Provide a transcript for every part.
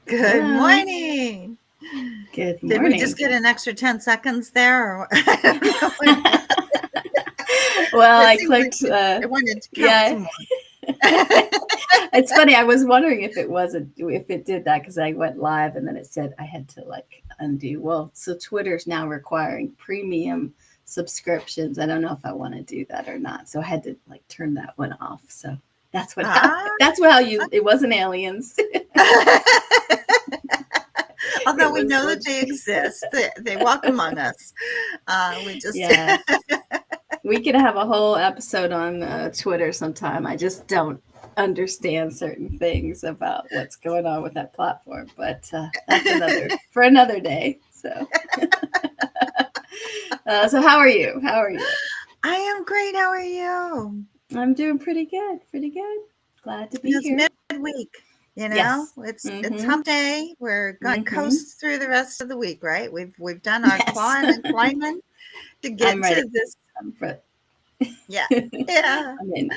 Good Hello. morning. Good Did we just morning. get an extra 10 seconds there? Or I don't know what it was. Well, It I seemed like clicked. it wanted to count Yeah, some more. it's funny. I was wondering if it did that because I went live and then it said I had to like undo. Well, so Twitter's now requiring premium subscriptions. I don't know if I want to do that or not. So I had to like turn that one off. So that's what happened. Ah. That's how you. It wasn't aliens. Although It we was know that they exist, they walk among us. We just, yeah. We could have a whole episode on Twitter sometime. I just don't understand certain things about what's going on with that platform, but that's another day. So how are you? How are you? I am great. How are you? I'm doing pretty good. Pretty good. Glad to be It's here. midweek. Yes. It's Mm-hmm. hump day. We're going to Mm-hmm. coast through the rest of the week, right? We've done our Yes. clawing and climbing to I'm get ready. to this. I'm for, Yeah, yeah. I'm in.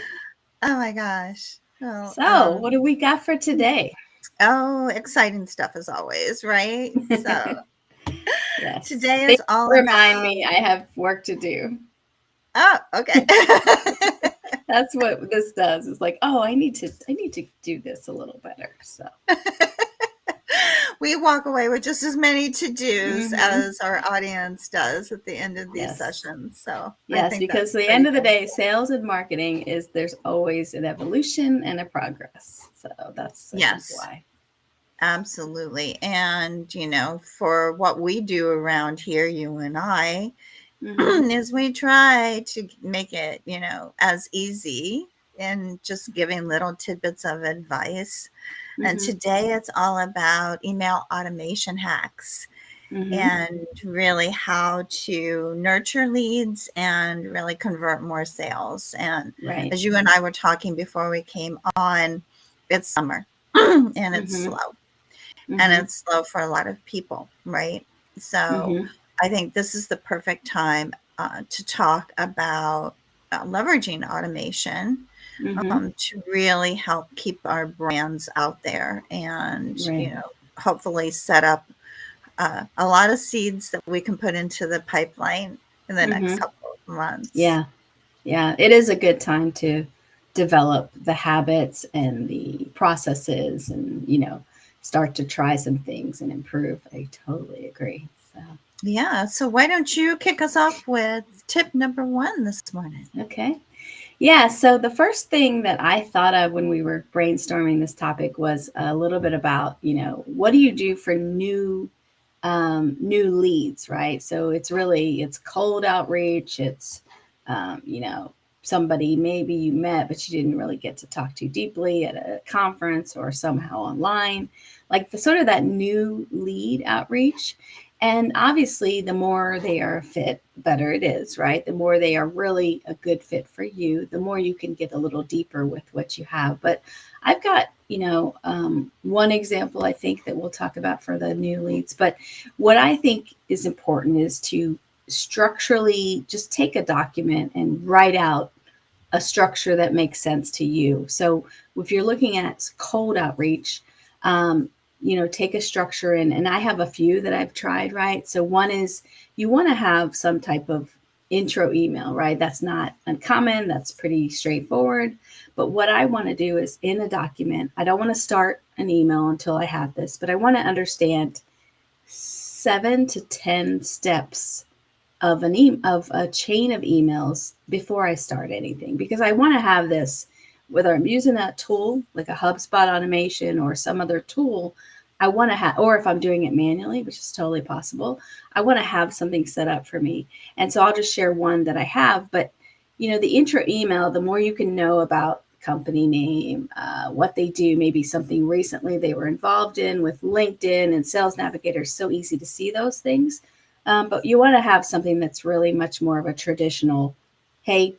Oh my gosh. Well, So, what do we got for today? exciting stuff as always, right? So Yes. today They is all remind about. me I have work to do. Oh, okay. That's what this does. It's like, oh, I need to do this a little better. So, We walk away with just as many to dos hmm as our audience does at the end of these yes, sessions. So I yes, think because that's the end pretty of the cool. day, sales and marketing is there's always an evolution and a progress. So that's I think Yes. why. Absolutely. And, for what we do around here, you and I, Hmm is we try to make it, as easy and just giving little tidbits of advice. And hmm today it's all about email automation hacks hmm and really how to nurture leads and really convert more sales. And Right. as you and I were talking before we came on, it's summer and it's hmm slow, and hmm it's slow for a lot of people, right? So hmm I think this is the perfect time to talk about leveraging automation hmm to really help keep our brands out there and, Right. hopefully set up a lot of seeds that we can put into the pipeline in the next hmm couple of months. Yeah. Yeah. It is a good time to develop the habits and the processes and, start to try some things and improve. I totally agree. So, Yeah. So why don't you kick us off with tip number one this morning? okay. Yeah. So, the first thing that I thought of when we were brainstorming this topic was a little bit about, what do you do for new leads, right? So it's cold outreach. It's somebody maybe you met but you didn't really get to talk to deeply at a conference or somehow online, like the sort of that new lead outreach. And obviously, the more they are a fit, better it is, right? The more they are really a good fit for you, the more you can get a little deeper with what you have. But I've got, one example I think that we'll talk about for the new leads. But what I think is important is to structurally just take a document and write out a structure that makes sense to you. So if you're looking at cold outreach, um, take a structure and I have a few that I've tried, right? So one is you want to have some type of intro email, right? That's not uncommon, that's pretty straightforward. But what I want to do is in a document, I don't want to start an email until I have this, but I want to understand 7 to 10 steps of a chain of emails before I start anything, because I want to have this, whether I'm using a tool like a HubSpot automation or some other tool. I want to have, or if I'm doing it manually, which is totally possible, I want to have something set up for me. And so I'll just share one that I have. But the intro email, the more you can know about company name, what they do, maybe something recently they were involved in with LinkedIn and Sales Navigator, so easy to see those things. But you want to have something that's really much more of a traditional, hey,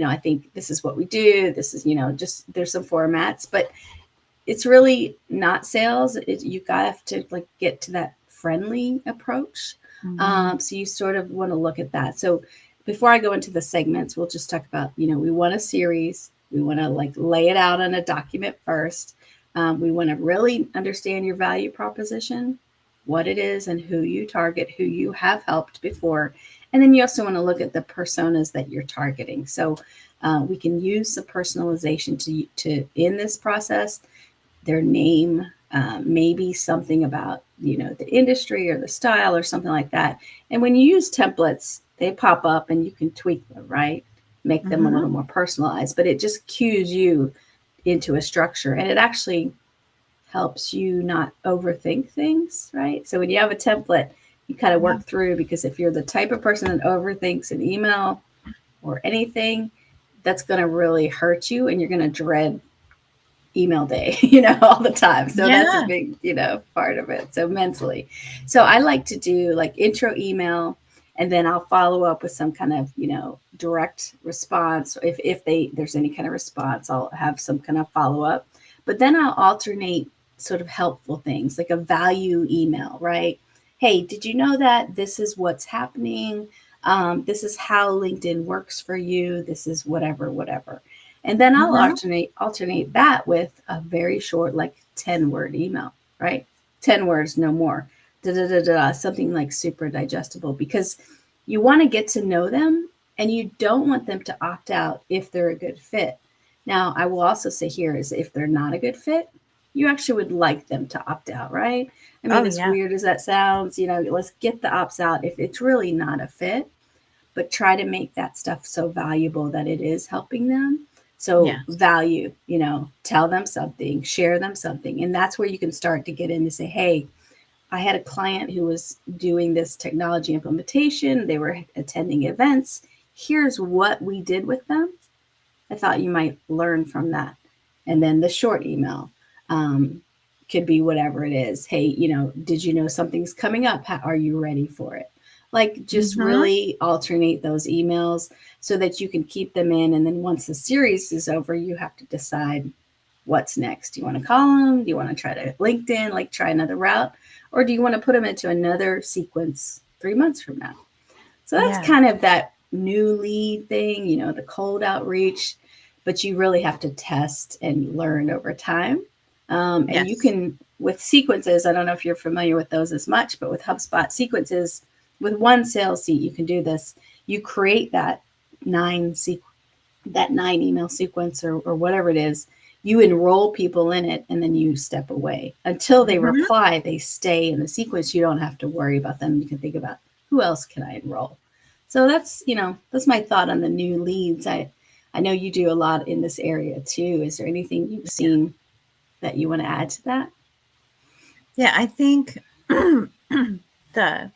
I think this is what we do. This is, just there's some formats, but it's really not sales. You have to like get to that friendly approach. Mm-hmm. So you sort of want to look at that. So before I go into the segments, we'll just talk about, we want a series. We want to like lay it out on a document first. We want to really understand your value proposition, what it is, and who you target, who you have helped before. And then you also want to look at the personas that you're targeting. So we can use the personalization to in this process, their name, maybe something about the industry or the style or something like that. And when you use templates, they pop up and you can tweak them, right? Make them a Mm-hmm. little more personalized, but it just cues you into a structure, and it actually helps you not overthink things, right? So when you have a template, you kind of Yeah. work through, because if you're the type of person that overthinks an email or anything, that's going to really hurt you, and you're going to dread email day, all the time. So that's a Yeah. big, part of it. So mentally. So I like to do like intro email, and then I'll follow up with some kind of, direct response. If there's any kind of response, I'll have some kind of follow up. But then I'll alternate sort of helpful things, like a value email, right? Hey, did you know that this is what's happening? This is how LinkedIn works for you. This is whatever, whatever. And then I'll Mm-hmm. alternate that with a very short, like 10-word email, right? 10 words, no more. Da, da, da, da, something like super digestible, because you want to get to know them, and you don't want them to opt out if they're a good fit. Now, I will also say here is, if they're not a good fit, you actually would like them to opt out, right? I Oh, mean, as yeah. weird as that sounds, let's get the opts out if it's really not a fit, but try to make that stuff so valuable that it is helping them. So Yes. value, tell them something, share them something. And that's where you can start to get in to say, hey, I had a client who was doing this technology implementation. They were attending events. Here's what we did with them. I thought you might learn from that. And then the short email um, could be whatever it is. Hey, did you know something's coming up? How, are you ready for it? Like, just Mm-hmm. really alternate those emails so that you can keep them in. And then once the series is over, you have to decide what's next. Do you want to call them? Do you want to try to LinkedIn, like try another route? Or do you want to put them into another sequence 3 months from now? So that's Yeah. kind of that new lead thing, the cold outreach, but you really have to test and learn over time. And you Yes. can, with sequences, I don't know if you're familiar with those as much, but with HubSpot sequences, with one sales seat, you can do this. You create that that 9 email sequence, or whatever it is. You enroll people in it, and then you step away until they Mm-hmm. reply. They stay in the sequence. You don't have to worry about them. You can think about, who else can I enroll? So that's my thought on the new leads. I know you do a lot in this area too. Is there anything you've Yeah. seen that you want to add to that? Yeah. I think the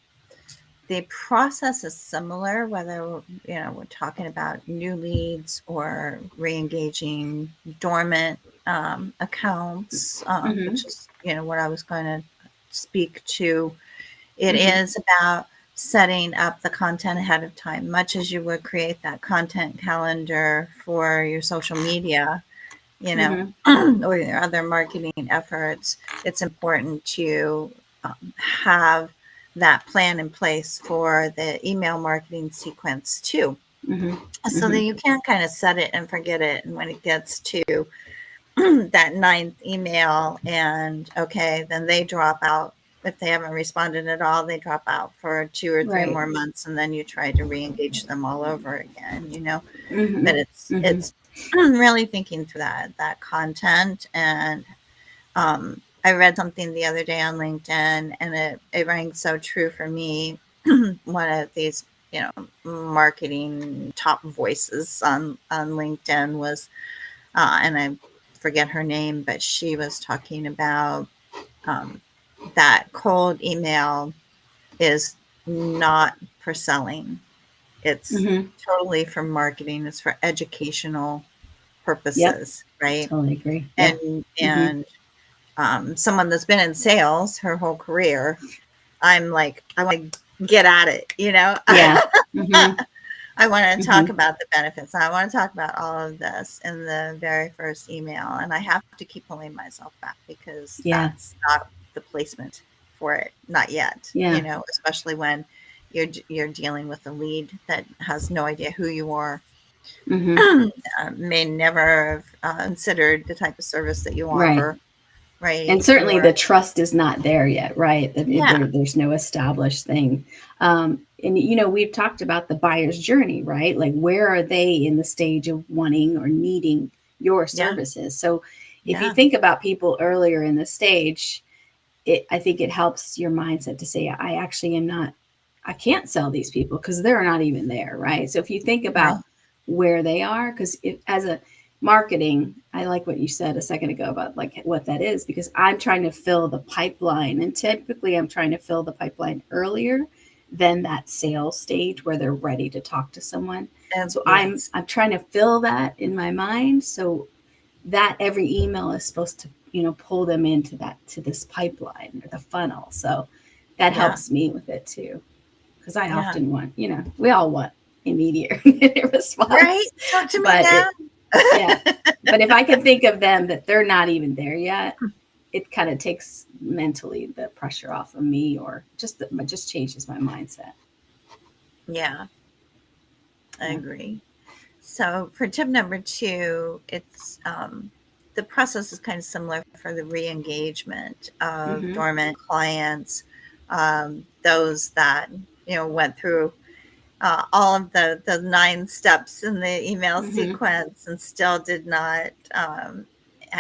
the process is similar, whether we're talking about new leads or re-engaging dormant accounts, Mm-hmm. which is what I was going to speak to. It Mm-hmm. is about setting up the content ahead of time, much as you would create that content calendar for your social media, Mm-hmm. or your other marketing efforts. It's important to have that plan in place for the email marketing sequence too, Mm-hmm. so that Mm-hmm. you can kind of set it and forget it. And when it gets to that ninth email, and okay, then they drop out. If they haven't responded at all, they drop out for 2 or 3 Right. more months, and then you try to re-engage them all over again. Mm-hmm. But it's Mm-hmm. it's really thinking through that content. And I read something the other day on LinkedIn, and it rang so true for me. One of these, marketing top voices on LinkedIn was, and I forget her name, but she was talking about um, that cold email is not for selling. It's Mm-hmm. totally for marketing. It's for educational Yep. purposes, right? Totally agree. Yeah. And Mm-hmm. someone that's been in sales her whole career, I'm like, I want to get at it. Yeah. Mm-hmm. I want to talk Mm-hmm. about the benefits. I want to talk about all of this in the very first email. And I have to keep pulling myself back, because Yeah. that's not the placement for it. Not yet, Yeah. especially when you're dealing with a lead that has no idea who you are, Mm-hmm. may never have considered the type of service that you Right. offer. right? And certainly Or the trust is not there yet, right? yeah, There's no established thing. And, we've talked about the buyer's journey, right? Like, where are they in the stage of wanting or needing your yeah, services? So if you yeah, think about people earlier in the stage, I think it helps your mindset to say, I actually am not, I can't sell these people because they're not even there, right? So if you think right, about where they are, because as a marketing, I like what you said a second ago about like what that is, because I'm trying to fill the pipeline, and typically I'm trying to fill the pipeline earlier than that sales stage where they're ready to talk to someone. So I'm yes, I'm trying to fill that in my mind, so that every email is supposed to pull them into that, to this pipeline or the funnel. So that yeah, helps me with it too, because I yeah, often want, we all want immediate right. response, Talk to me but now. yeah, but if I can think of them that they're not even there yet, it kind of takes mentally the pressure off of me, or just changes my mindset. Yeah, I Yeah. agree. So for tip number two, it's the process is kind of similar for the re-engagement of Mm-hmm. dormant clients, those that went through all of the 9 steps in the email Mm-hmm. sequence and still did not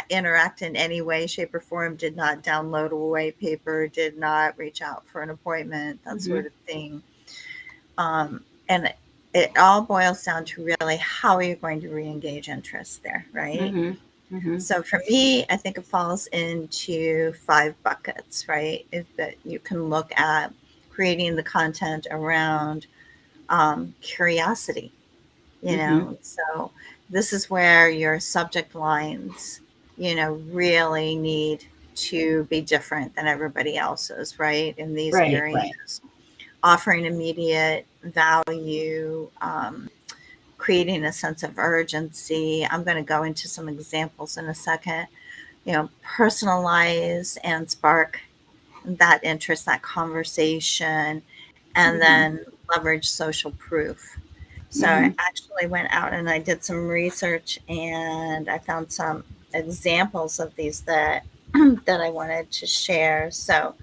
interact in any way, shape, or form, did not download a white paper, did not reach out for an appointment, that Mm-hmm. sort of thing. And it all boils down to really how are you going to re-engage interest there, right? Mm-hmm. Mm-hmm. So for me, I think it falls into 5 buckets, right? If that you can look at creating the content around curiosity, Mm-hmm. So this is where your subject lines, really need to be different than everybody else's, right? In these Right. Right. areas, offering immediate value, creating a sense of urgency. I'm going to go into some examples in a second. Personalize and spark that interest, that conversation, and Mm-hmm. then leverage social proof. So Mm-hmm. I actually went out and I did some research and I found some examples of these that that I wanted to share. So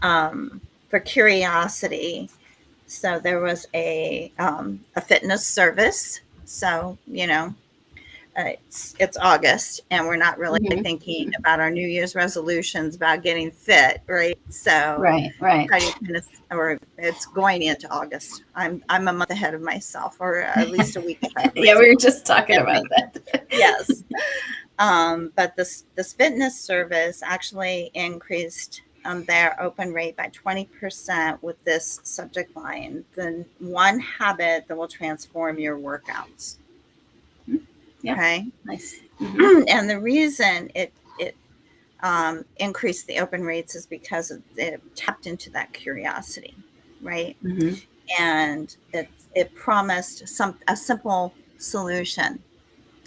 for curiosity, so there was a fitness service. So it's August and we're not really thinking Mm-hmm. about our New Year's resolutions about getting fit, right? So Right. Right. how do you kind of, or it's going into August. I'm a month ahead of myself, or at least a week ahead of Yeah, we myself. were just talking about that. Yes. But this fitness service actually increased their open rate by 20% with this subject line. The one habit that will transform your workouts. Yeah, Okay. nice. Mm-hmm. And the reason it increased the open rates is because it tapped into that curiosity, right? Mm-hmm. And it promised a simple solution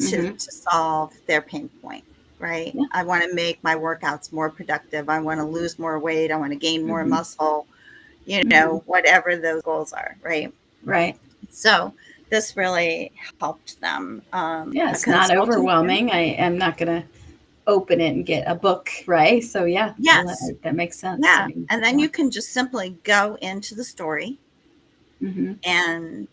Mm-hmm. to solve their pain point, right? Yeah. I want to make my workouts more productive. I want to lose more weight. I want to gain more Mm-hmm. muscle, Mm-hmm. whatever those goals are, right? Right. So this really helped them. Yeah, A it's not consultant, overwhelming. I am not going to open it and get a book, right? So yeah, yes, that makes sense. yeah. Setting And the then you bar. can just simply go into the story Mm-hmm. and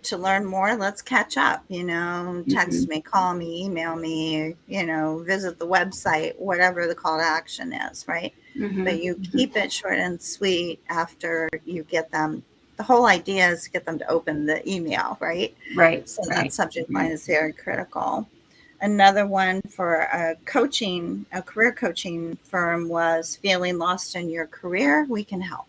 to learn more, let's catch up, Mm-hmm. text me, call me, email me, visit the website, whatever the call to action is, right? Mm-hmm. But you Mm-hmm. keep it short and sweet after you get them. The whole idea is to get them to open the email, right? Right. So that Right. subject Mm-hmm. line is very critical. Another one for a career coaching firm was feeling lost in your career, we can help.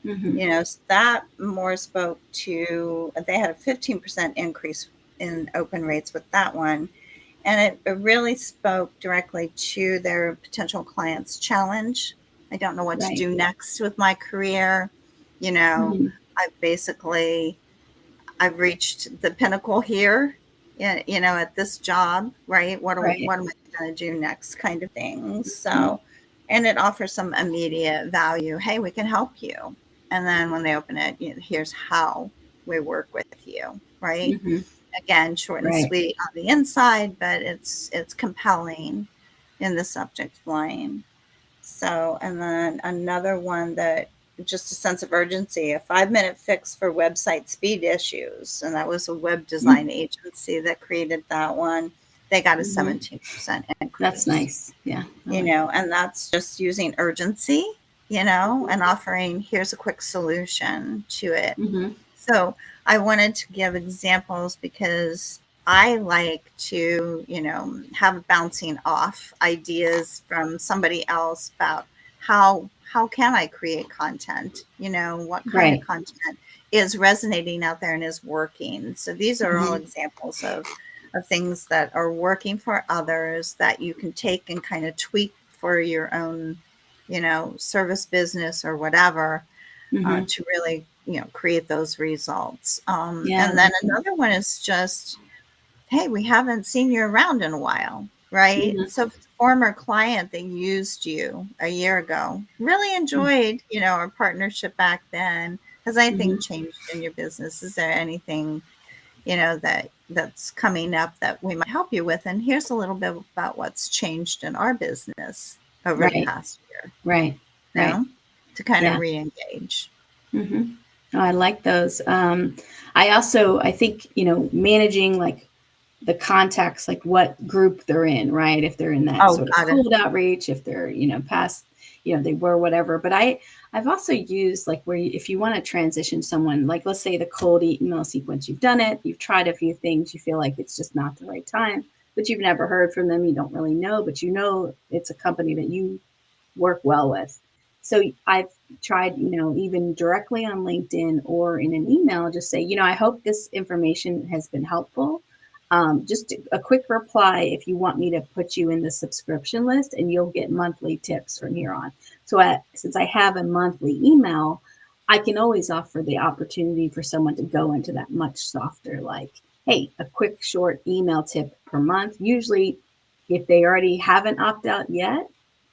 Mm-hmm. So that more spoke to, they had a 15% increase in open rates with that one. And it really spoke directly to their potential clients' challenge. I don't know what to Right. do next with my career. You know, Mm-hmm. I've basically, I've reached the pinnacle here, at this job, right? Right. What am I going to do next kind of thing. Mm-hmm. So, and it offers some immediate value. Hey, we can help you. And then when they open it, here's how we work with you, right? Mm-hmm. Again, short and Right. sweet on the inside, but it's compelling. in the subject line. So, and then another one that just a sense of urgency, a 5-minute fix for website speed issues. And that was a web design agency that created that one. They got a 17% increase. That's nice. Yeah. And that's just using urgency, and offering, here's a quick solution to it. Mm-hmm. So I wanted to give examples because I like to, have bouncing off ideas from somebody else about how can I create content? What kind of content is resonating out there and is working. So these are all examples of things that are working for others that you can take and kind of tweak for your own, service business or whatever, to really, create those results. And then another one is just, hey, we haven't seen you around in a while, right? So if it's a former client that used you a year ago, really enjoyed, our partnership back then. Has anything changed in your business? Is there anything, that's coming up that we might help you with? And here's a little bit about what's changed in our business over the past year. Right. To kind of re-engage. Oh, I like those. I think, managing like the contacts, like what group they're in, right? If they're in that sort of cold outreach, if they're, past, they were whatever. But I've also used like where if you want to transition someone, like let's say the cold email sequence, you've done it, you've tried a few things, you feel like it's just not the right time, but you've never heard from them, you don't really know, but it's a company that you work well with. So I've tried, even directly on LinkedIn or in an email, just say, I hope this information has been helpful. Just a quick reply if you want me to put you in the subscription list, and you'll get monthly tips from here on. So since I have a monthly email, I can always offer the opportunity for someone to go into that much softer, like, hey, a quick short email tip per month. Usually, if they already haven't opted out yet,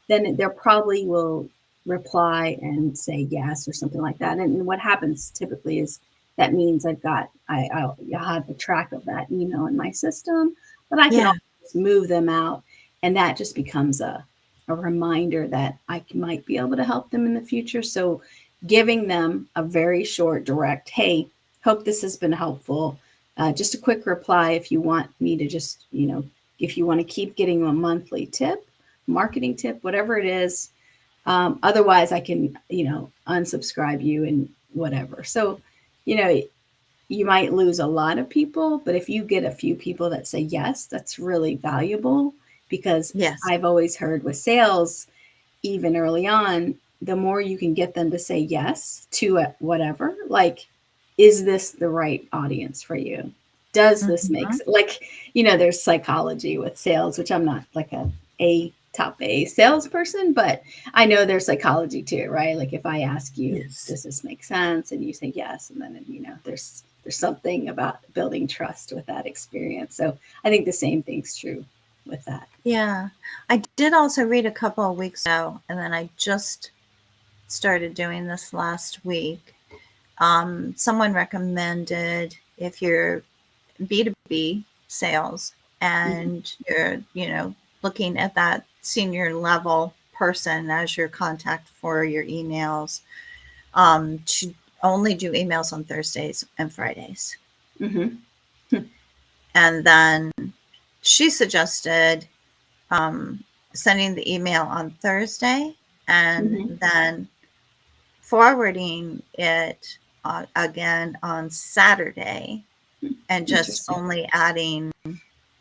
then they probably will reply and say yes or something like that. And what happens typically is that means I'll have a track of that email in my system, but I can always move them out. And that just becomes a reminder that I might be able to help them in the future. So giving them a very short, direct, hey, hope this has been helpful. Just a quick reply if you want me to just, if you want to keep getting a monthly tip, marketing tip, whatever it is. Otherwise, I can, unsubscribe you and whatever. So, you might lose a lot of people, but if you get a few people that say yes, that's really valuable, because I've always heard with sales, even early on, the more you can get them to say yes to whatever, like, is this the right audience for you? Does this make sense? Like, there's psychology with sales, which I'm not like a top A salesperson, but I know there's psychology too, right? Like if I ask you, does this make sense? And you say yes. And then, there's something about building trust with that experience. So I think the same thing's true with that. Yeah. I did also read a couple of weeks ago, and then I just started doing this last week. Someone recommended, if you're B2B sales and you're, looking at that senior level person as your contact for your emails, to only do emails on Thursdays and Fridays. And then she suggested sending the email on Thursday and then forwarding it again on Saturday, and just only adding,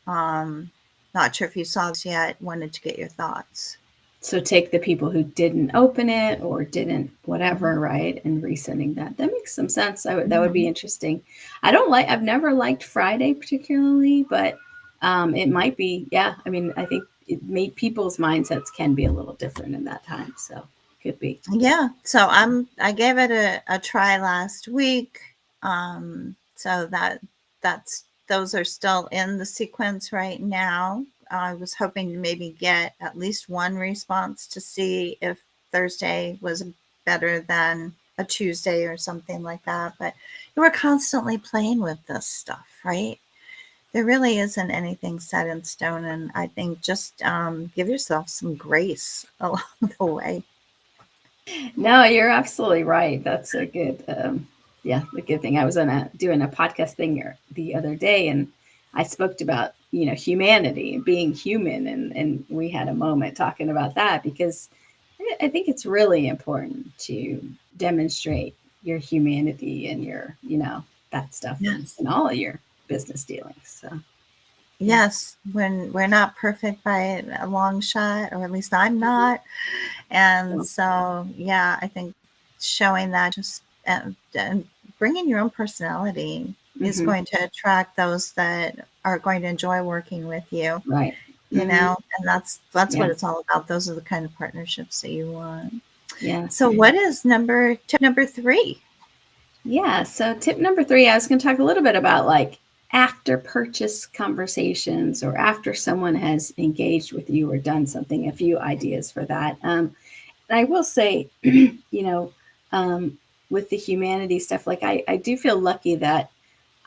not sure if you saw this yet, wanted to get your thoughts. So take the people who didn't open it or didn't whatever, right? And resending that. That makes some sense. That would be interesting. I've never liked Friday particularly, but it might be, I mean, I think people's mindsets can be a little different in that time. So could be. Yeah. So I gave it a try last week. So those are still in the sequence right now. I was hoping to maybe get at least one response to see if Thursday was better than a Tuesday or something like that. But we're constantly playing with this stuff, right? There really isn't anything set in stone, and I think just give yourself some grace along the way. No, you're absolutely right. That's a good, yeah, a good thing. I was on doing a podcast thing the other day, and I spoke about humanity and being human, and we had a moment talking about that because I think it's really important to demonstrate your humanity and your that stuff Yes. in all of your business dealings. So yeah. Yes, when we're not perfect by a long shot, or at least I'm not. And So, so, yeah, I think showing that just and bringing your own personality is mhm, going to attract those that are going to enjoy working with you, right. Hmm. and that's Yeah. what it's all about. Those are the kind of partnerships that you want. Yes. So, what is tip number 3? Yeah. So, tip number 3, I was going to talk a little bit about like after purchase conversations or after someone has engaged with you or done something, a few ideas for that. And I will say, um, with the humanity stuff, like I do feel lucky that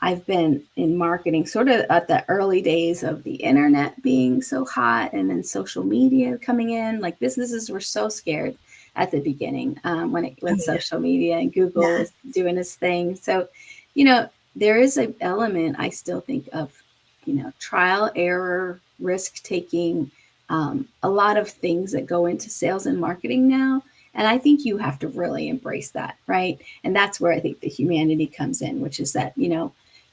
I've been in marketing sort of at the early days of the internet being so hot and then social media coming in. Like businesses were so scared at the beginning when Oh, yeah. social media and Google Yeah. was doing its thing. So, you know, there is an element I still think of, trial, error, risk taking, a lot of things that go into sales and marketing now. And I think you have to really embrace that, right? And that's where I think the humanity comes in, which is that,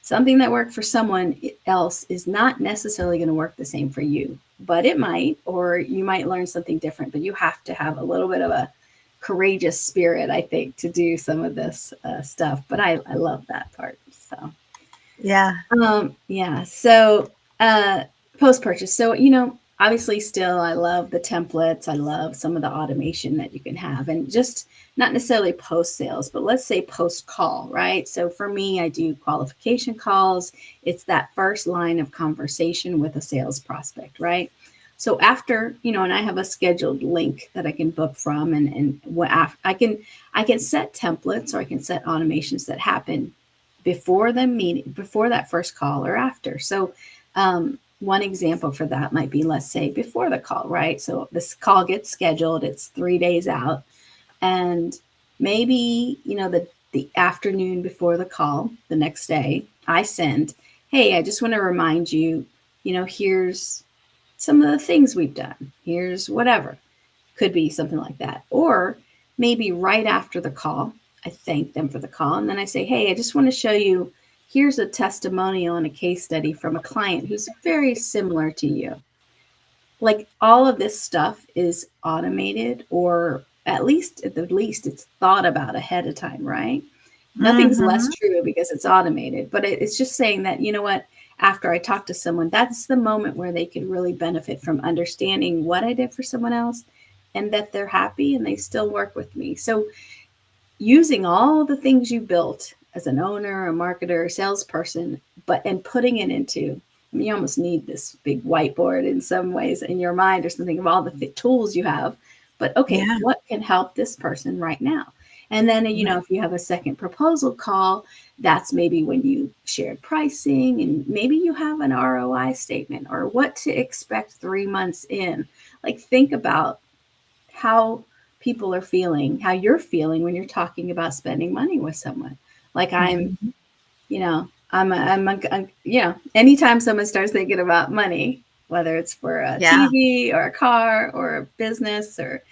something that worked for someone else is not necessarily going to work the same for you, but it might, or you might learn something different. But you have to have a little bit of a courageous spirit, I think, to do some of this stuff. But I love that part. So, Yeah. yeah. So, uh, post purchase. So, obviously, still, I love the templates. I love some of the automation that you can have, and just not necessarily post sales, but let's say post call, right? So, for me, I do qualification calls. It's that first line of conversation with a sales prospect, right? So after, and I have a scheduled link that I can book from, and what I can set templates or I can set automations that happen before the meeting, before that first call or after. So, one example for that might be, let's say, before the call, right? So this call gets scheduled, it's 3 days out, and maybe, the afternoon before the call, the next day, I send, hey, I just want to remind you, here's some of the things we've done. Here's whatever. Could be something like that. Or maybe right after the call, I thank them for the call. And then I say, hey, I just want to show you here's a testimonial and a case study from a client who's very similar to you. Like all of this stuff is automated, or at the least it's thought about ahead of time, right? Nothing's less Hmm. true because it's automated, but it's just saying that, after I talk to someone, that's the moment where they could really benefit from understanding what I did for someone else and that they're happy and they still work with me. So using all the things you built as an owner, a marketer, a salesperson, but and putting it into, I mean, you almost need this big whiteboard in some ways in your mind or something of all the tools you have. But okay, Yeah. what can help this person right now? And then, Right. if you have a second proposal call, that's maybe when you shared pricing and maybe you have an ROI statement or what to expect 3 months in. Like, think about how people are feeling, how you're feeling when you're talking about spending money with someone. Like Hmm. anytime someone starts thinking about money, whether it's for a Yeah. TV or a car or a business or,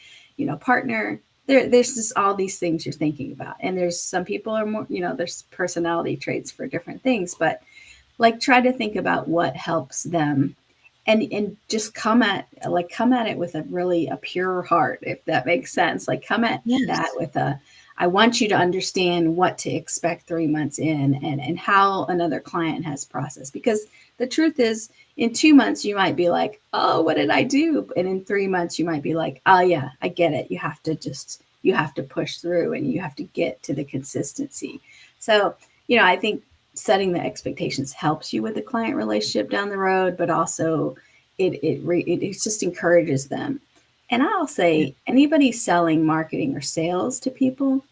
partner, there's just all these things you're thinking about. And there's some people are more, there's personality traits for different things, but like try to think about what helps them and just come at it with a pure heart, if that makes sense. Like come at that Yes. with a, I want you to understand what to expect 3 months in, and how another client has processed, because the truth is in 2 months you might be like, oh, what did I do? And in 3 months you might be like, oh yeah, I get it. You have to push through and you have to get to the consistency. So, I think setting the expectations helps you with the client relationship down the road, but also it just encourages them. And I'll Yeah. say anybody selling marketing or sales to people,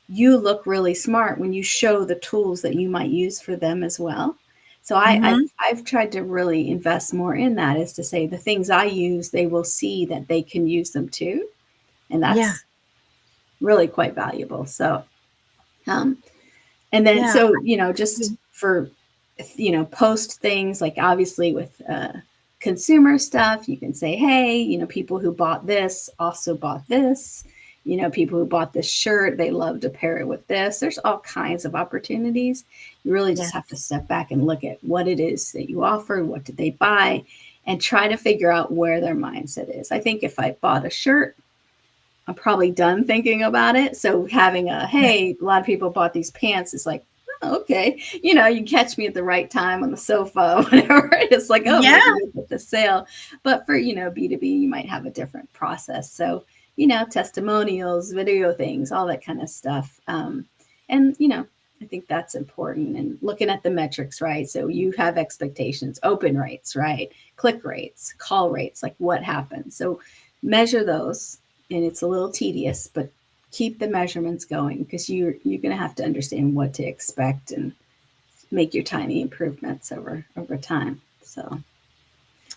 you look really smart when you show the tools that you might use for them as well. So Mhm. I've tried to really invest more in that, is to say the things I use, they will see that they can use them too. And Yeah. that's really quite valuable. So, um, and then, Yeah. so, just for, post things like obviously with consumer stuff, you can say, hey, people who bought this also bought this. People who bought this shirt, they love to pair it with this. There's all kinds of opportunities. You really just have to Yes. step back and look at what it is that you offer, what did they buy, and try to figure out where their mindset is. I think if I bought a shirt, I'm probably done thinking about it. So having hey, a lot of people bought these pants is like, oh, okay. You catch me at the right time on the sofa, whatever. It's like, oh, Yeah. maybe we'll get the sale. But for, B2B, you might have a different process. So, testimonials, video things, all that kind of stuff. And, I think that's important, and looking at the metrics, right? So you have expectations, open rates, right? Click rates, call rates, like what happens. So measure those, and it's a little tedious, but keep the measurements going, because you're going to have to understand what to expect and make your tiny improvements over time. So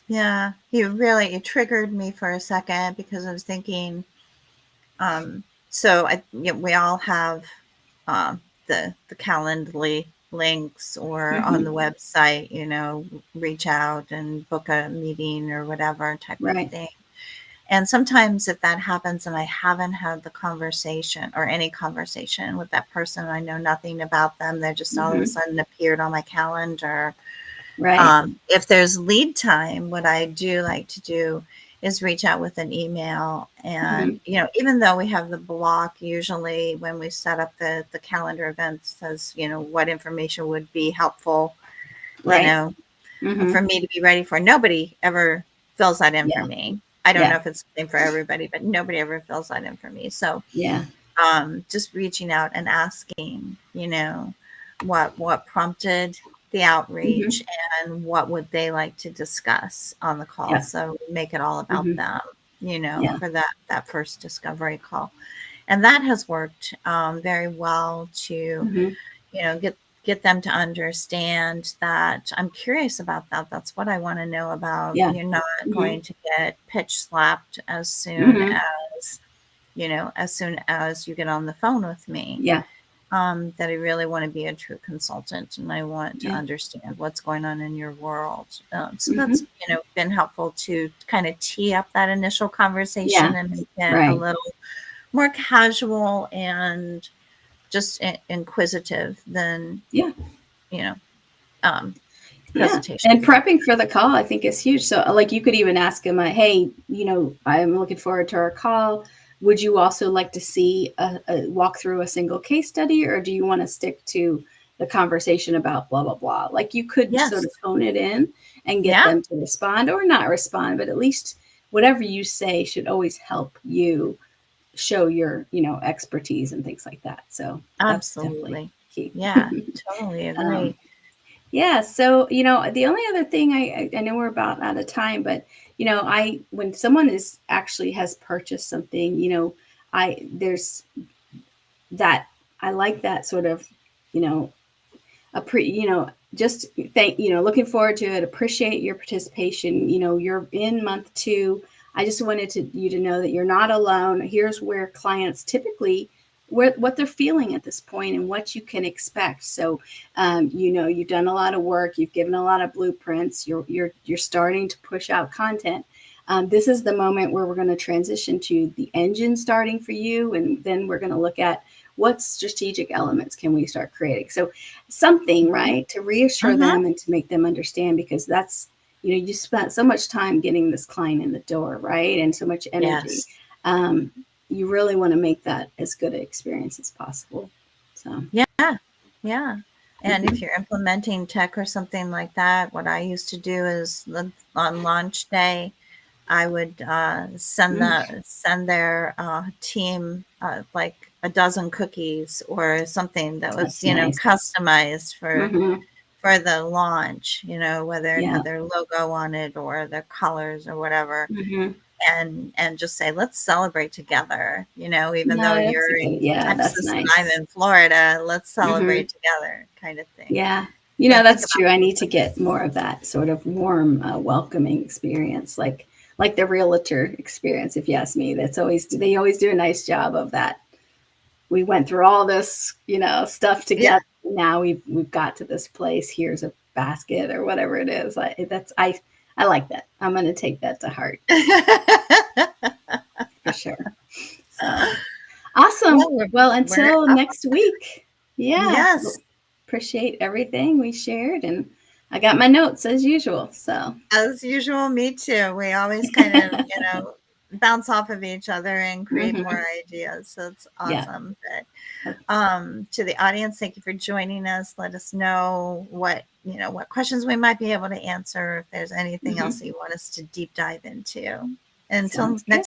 Yeah. You triggered me for a second because I was thinking, so we all have the Calendly links, or on the mm-hmm. website, reach out and book a meeting or whatever type of Right. thing. And sometimes if that happens and I haven't had the conversation or any conversation with that person, I know nothing about them, they just all of a Mm-hmm. sudden appeared on my calendar. Right. If there's lead time, what I do like to do is reach out with an email. Mm-hmm. And, even though we have the block, usually when we set up the calendar events, says, what information would be helpful, you Right. know, Mm-hmm. for me to be ready for. Nobody ever fills that in for Yeah. me. I don't know Yeah. if it's the same for everybody, but nobody ever fills that in for me. So Yeah. just reaching out and asking, what prompted the outreach, Mm-hmm. and what would they like to discuss on the call. Yeah. So make it all about Mm-hmm. them, Yeah. for that first discovery call. And that has worked very well to, Mm-hmm. get them to understand that I'm curious about that. That's what I want to know about. Yeah. You're not Mm-hmm. going to get pitch slapped Mm-hmm. as soon as you get on the phone with me. Yeah. That I really want to be a true consultant, and I want to Yeah. understand what's going on in your world. So Mm-hmm. that's, been helpful to kind of tee up that initial conversation Yeah. and make it a Right. little more casual and just inquisitive than, Yeah. you know, um, Yeah. presentation And stuff. prepping for the call, I think, is huge. So, like, you could even ask him, hey, I'm looking forward to our call. Would you also like to see a walk through a single case study, or do you want to stick to the conversation about blah, blah, blah? Like, you could sort of Yes. hone it in and get Yeah. them to respond or not respond, but at least whatever you say should always help you show your, expertise and things like that. So that's definitely Absolutely. key. Yeah. Totally um, agree. yeah. So, the only other thing, I know we're about out of time, but, when someone is actually has purchased something, there's that, I like that sort of, you know, just thank, looking forward to it, appreciate your participation. You're in month 2. I just wanted you to know that you're not alone. Here's where clients typically, what they're feeling at this point and what you can expect. So, you've done a lot of work, you've given a lot of blueprints, you're starting to push out content. This is the moment where we're going to transition to the engine starting for you, and then we're going to look at what strategic elements can we start creating. So something, right, to reassure Mm-hmm. them and to make them understand, because that's, you spent so much time getting this client in the door, right, and so much energy. Yes. um, you really want to make that as good an experience as possible. So Yeah. Yeah. And if mhm. you're implementing tech or something like that, what I used to do is on launch day, I would send their team like a dozen cookies or something that was, That's nice. customized Hmm. for the launch, whether it Yeah. had their logo on it or their colors or whatever, Hmm. and just say, let's celebrate together, even though No, that's a you're good, in yeah, that's Texas and I'm nice. in Florida, let's Hmm. celebrate together kind of thing. Yeah. You So know, think that's about true. I need to get more of that sort of warm, welcoming experience, like the realtor experience. If you ask me, they always do a nice job of that. We went through all this, stuff yeah. together. Now we've got to this place. Here's a basket or whatever it is. I like that. I'm going to take that to heart for sure. So awesome. Well, Well, we're until up. next week. Yeah. Yes, Appreciate everything we shared, and I got my notes as usual. So as usual, me too. We always kind of, bounce off of each other and create more mhm. ideas. So it's Yeah. awesome. But to the audience, thank you for joining us. Let us know what questions we might be able to answer. If there's anything else Mhm. that you want us to deep dive into. Until Sounds next good.